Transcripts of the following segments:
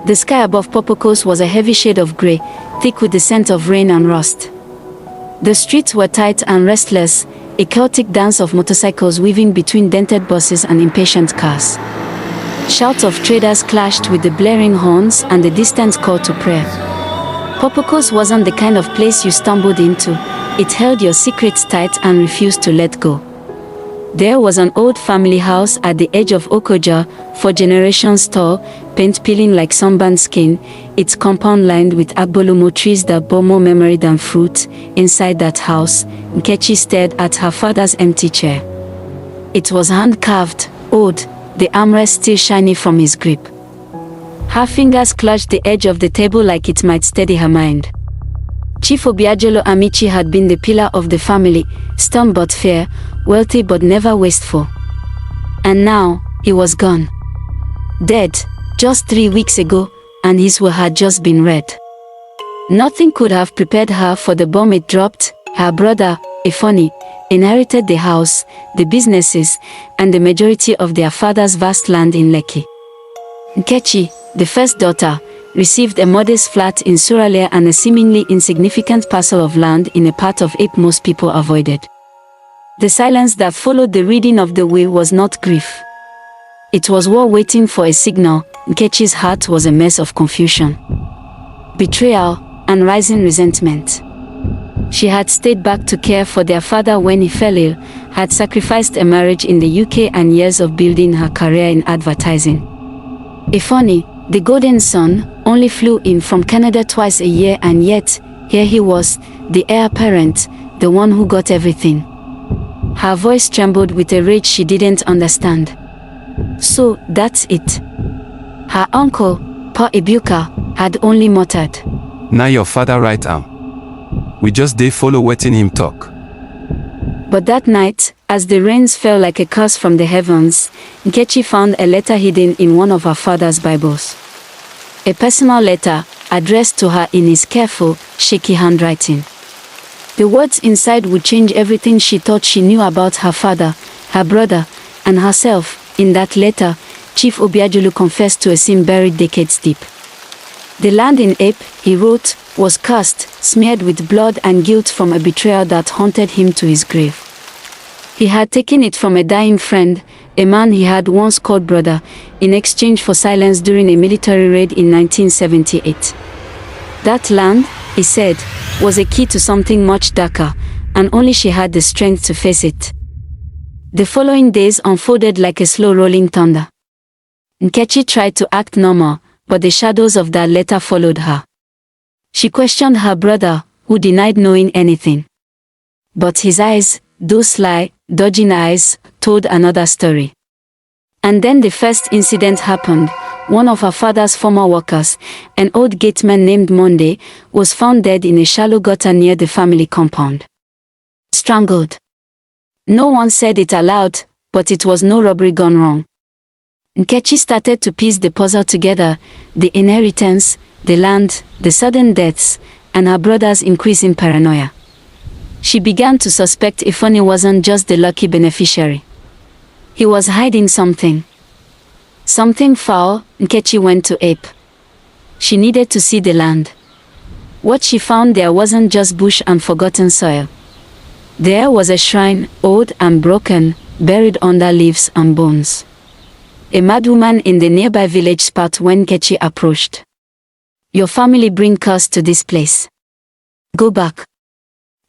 The sky above Popocos was a heavy shade of grey, thick with the scent of rain and rust. The streets were tight and restless, a chaotic dance of motorcycles weaving between dented buses and impatient cars. Shouts of traders clashed with the blaring horns and the distant call to prayer. Popocos wasn't the kind of place you stumbled into. It held your secrets tight and refused to let go. There was an old family house at the edge of Okoja, 4 generations tall, paint peeling like sunburned skin, its compound lined with agbolumo trees that bore more memory than fruit. Inside that house, Nkechi stared at her father's empty chair. It was hand-carved, old, the armrest still shiny from his grip. Her fingers clutched the edge of the table like it might steady her mind. Chief Obiajolo Amici had been the pillar of the family, stern but fair, wealthy but never wasteful. And now, he was gone. Dead, just 3 weeks ago, and his will had just been read. Nothing could have prepared her for the bomb it dropped. Her brother, Ifoni, inherited the house, the businesses, and the majority of their father's vast land in Lekki. Nkechi, the first daughter, received a modest flat in Suralere and a seemingly insignificant parcel of land in a part of Ape most people avoided. The silence that followed the reading of the will was not grief. It was war waiting for a signal. Nkechi's heart was a mess of confusion, betrayal, and rising resentment. She had stayed back to care for their father when he fell ill, had sacrificed a marriage in the UK and years of building her career in advertising. Ifoni, the golden son, only flew in from Canada twice a year, and yet, here he was, the heir apparent, the one who got everything. Her voice trembled with a rage she didn't understand. So, that's it. Her uncle, Pa Ibuka, had only muttered, "Now your father right am. We just dey follow wetin him talk." But that night, as the rains fell like a curse from the heavens, Nkechi found a letter hidden in one of her father's Bibles. A personal letter, addressed to her in his careful, shaky handwriting. The words inside would change everything she thought she knew about her father, her brother, and herself. In that letter, Chief Obiajulu confessed to a sin buried decades deep. The land in Ape, he wrote, was cursed, smeared with blood and guilt from a betrayal that haunted him to his grave. He had taken it from a dying friend, a man he had once called brother, in exchange for silence during a military raid in 1978. That land, he said, was a key to something much darker, and only she had the strength to face it. The following days unfolded like a slow rolling thunder. Nkechi tried to act normal, but the shadows of that letter followed her. She questioned her brother, who denied knowing anything. But his eyes, those sly, dodging eyes, told another story. And then the first incident happened. One of her father's former workers, an old gateman named Monday, was found dead in a shallow gutter near the family compound. Strangled. No one said it aloud, but it was no robbery gone wrong. Nkechi started to piece the puzzle together, the inheritance, the land, the sudden deaths, and her brother's increasing paranoia. She began to suspect Ifoni wasn't just the lucky beneficiary. He was hiding something. Something foul. Nkechi went to Ape. She needed to see the land. What she found there wasn't just bush and forgotten soil. There was a shrine, old and broken, buried under leaves and bones. A madwoman in the nearby village spat when Nkechi approached. "Your family bring curse to this place. Go back."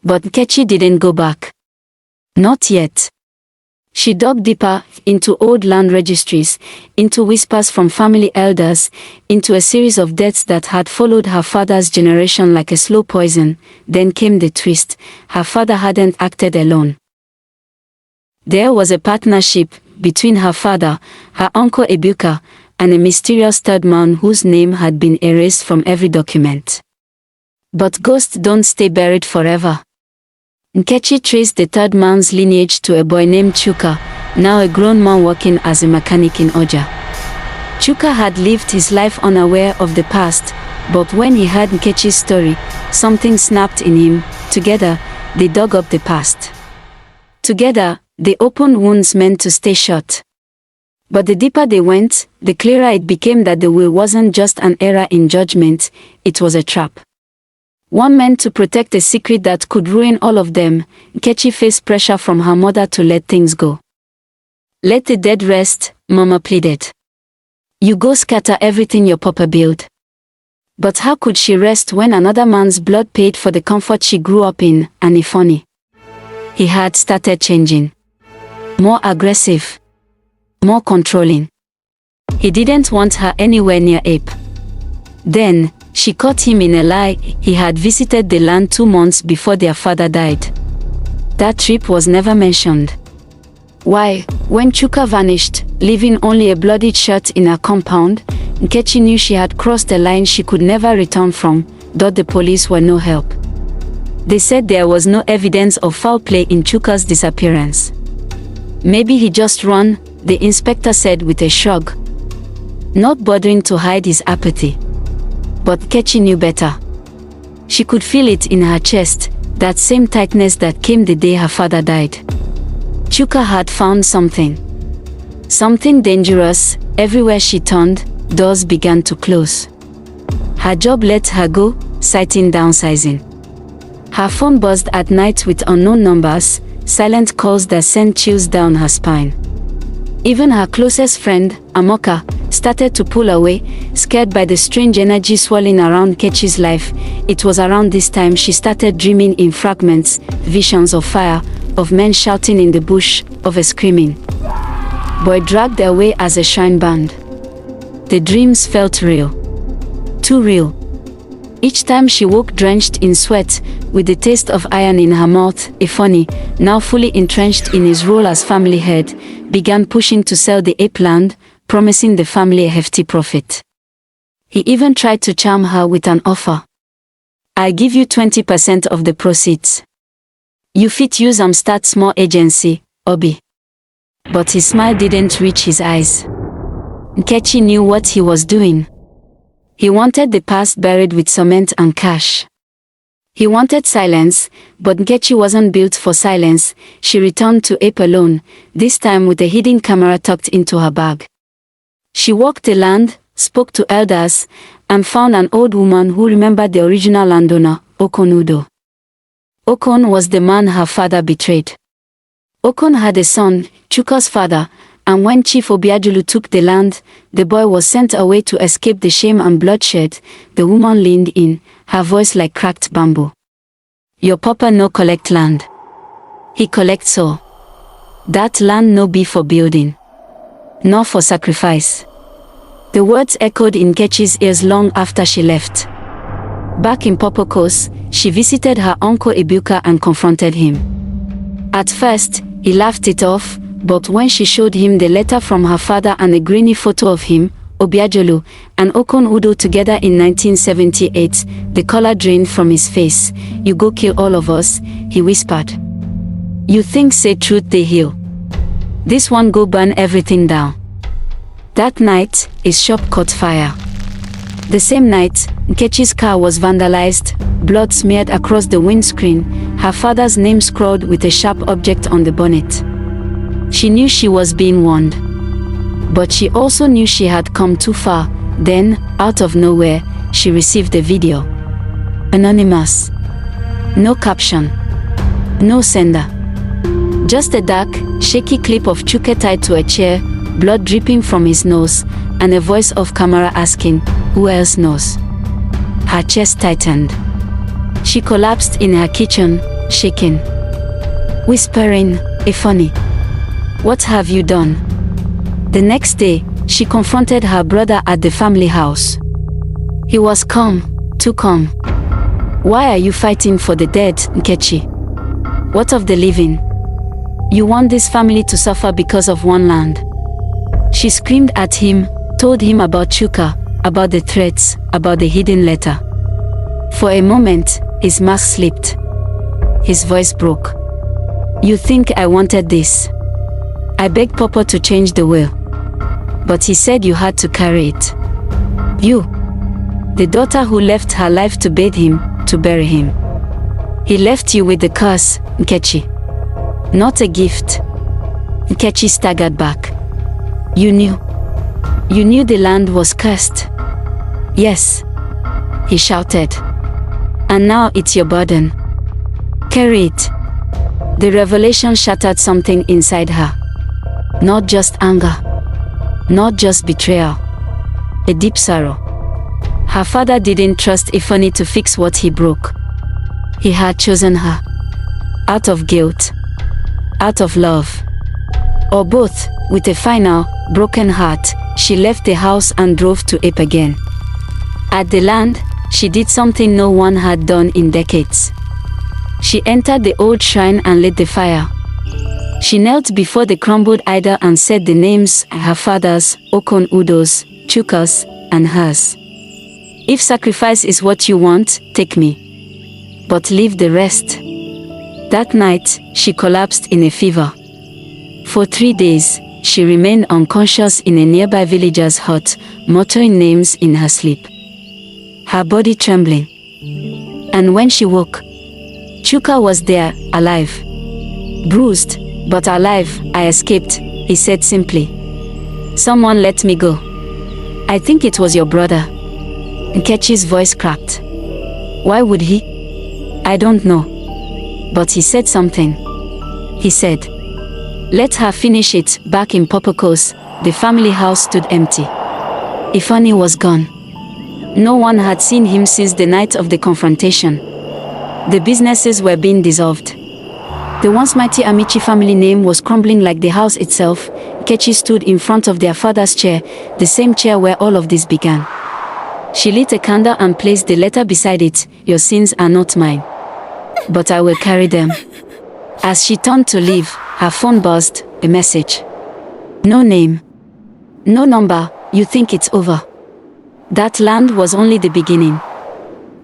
But Nkechi didn't go back. Not yet. She dug deeper, into old land registries, into whispers from family elders, into a series of deaths that had followed her father's generation like a slow poison. Then came the twist. Her father hadn't acted alone. There was a partnership between her father, her uncle Ebuka, and a mysterious third man whose name had been erased from every document. But ghosts don't stay buried forever. Nkechi traced the third man's lineage to a boy named Chuka, now a grown man working as a mechanic in Oja. Chuka had lived his life unaware of the past, but when he heard Nkechi's story, something snapped in him. Together, they dug up the past. Together, they opened wounds meant to stay shut. But the deeper they went, the clearer it became that the will wasn't just an error in judgment, it was a trap. One meant to protect a secret that could ruin all of them. Nkechi faced pressure from her mother to let things go. "Let the dead rest," Mama pleaded. "You go scatter everything your papa built." But how could she rest when another man's blood paid for the comfort she grew up in? And if funny, he had started changing. More aggressive. More controlling. He didn't want her anywhere near Ape. Then, she caught him in a lie. He had visited the land 2 months before their father died. That trip was never mentioned. Why, when Chuka vanished, leaving only a bloodied shirt in her compound, Nkechi knew she had crossed a line she could never return from, though the police were no help. They said there was no evidence of foul play in Chuka's disappearance. "Maybe he just ran," the inspector said with a shrug, not bothering to hide his apathy. But Nkechi knew better. She could feel it in her chest, that same tightness that came the day her father died. Chuka had found something. Something dangerous. Everywhere she turned, doors began to close. Her job let her go, citing downsizing. Her phone buzzed at night with unknown numbers, silent calls that sent chills down her spine. Even her closest friend, Amoka, started to pull away, scared by the strange energy swirling around Nkechi's life. It was around this time she started dreaming in fragments, visions of fire, of men shouting in the bush, of a screaming boy dragged away as a shrine band. The dreams felt real. Too real. Each time she woke drenched in sweat, with the taste of iron in her mouth, Ifani, now fully entrenched in his role as family head, began pushing to sell the ape land, promising the family a hefty profit. He even tried to charm her with an offer. "I'll give you 20% of the proceeds. You fit use start small agency, Obi." But his smile didn't reach his eyes. Nkechi knew what he was doing. He wanted the past buried with cement and cash. He wanted silence, but Nkechi wasn't built for silence. She returned to Ape alone, this time with a hidden camera tucked into her bag. She walked the land, spoke to elders, and found an old woman who remembered the original landowner, Okon Udo. Okon was the man her father betrayed. Okon had a son, Chuka's father, and when Chief Obiajulu took the land, the boy was sent away to escape the shame and bloodshed. The woman leaned in, her voice like cracked bamboo. "Your papa no collect land. He collect soul. That land no be for building, nor for sacrifice." The words echoed in Nkechi's ears long after she left. Back in Popokos, she visited her uncle Ibuka and confronted him. At first, he laughed it off, but when she showed him the letter from her father and a grainy photo of him, Obiajulu, and Okon Udo together in 1978, the color drained from his face. "You go kill all of us," he whispered. "You think say truth they heal? This one go burn everything down." That night, his shop caught fire. The same night, Nkechi's car was vandalized, blood smeared across the windscreen, her father's name scrawled with a sharp object on the bonnet. She knew she was being warned. But she also knew she had come too far. Then, out of nowhere, she received a video. Anonymous. No caption. No sender. Just a dark, shaky clip of Chuka tied to a chair, blood dripping from his nose, and a voice off camera asking, "Who else knows?" Her chest tightened. She collapsed in her kitchen, shaking, whispering, "Ifani, what have you done?" The next day, she confronted her brother at the family house. He was calm, too calm. "Why are you fighting for the dead, Nkechi? What of the living? You want this family to suffer because of one land?" She screamed at him, told him about Chuka, about the threats, about the hidden letter. For a moment, his mask slipped. His voice broke. "You think I wanted this? I begged Papa to change the will. But he said you had to carry it. You, the daughter who left her life to bathe him, to bury him. He left you with the curse, Nkechi. Not a gift." Nkechi staggered back. You knew. You knew the land was cursed. Yes, he shouted. And now it's your burden. Carry it. The revelation shattered something inside her. Not just anger. Not just betrayal. A deep sorrow. Her father didn't trust Ifeanyi to fix what he broke. He had chosen her. Out of guilt. Out of love. Or both. With a final, broken heart, she left the house and drove to Ape again. At the land, she did something no one had done in decades. She entered the old shrine and lit the fire. She knelt before the crumbled idol and said the names, her father's, Okon Udo's, Chuka's, and hers. If sacrifice is what you want, take me. But leave the rest. That night, she collapsed in a fever. For 3 days, she remained unconscious in a nearby villager's hut, muttering names in her sleep. Her body trembling. And when she woke, Chuka was there, alive. Bruised, but alive. I escaped, he said simply. Someone let me go. I think it was your brother. Nkechi's voice cracked. Why would he? I don't know. But he said something. He said, let her finish it. Back in Popoko's, the family house stood empty. Ifeanyi was gone. No one had seen him since the night of the confrontation. The businesses were being dissolved. The once mighty Amici family name was crumbling like the house itself. Nkechi stood in front of their father's chair, the same chair where all of this began. She lit a candle and placed the letter beside it. Your sins are not mine, but I will carry them. As she turned to leave, her phone buzzed, a message. No name. No number. You think it's over. That land was only the beginning.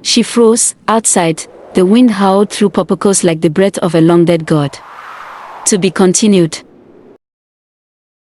She froze. Outside, the wind howled through Popocos like the breath of a long-dead god. To be continued.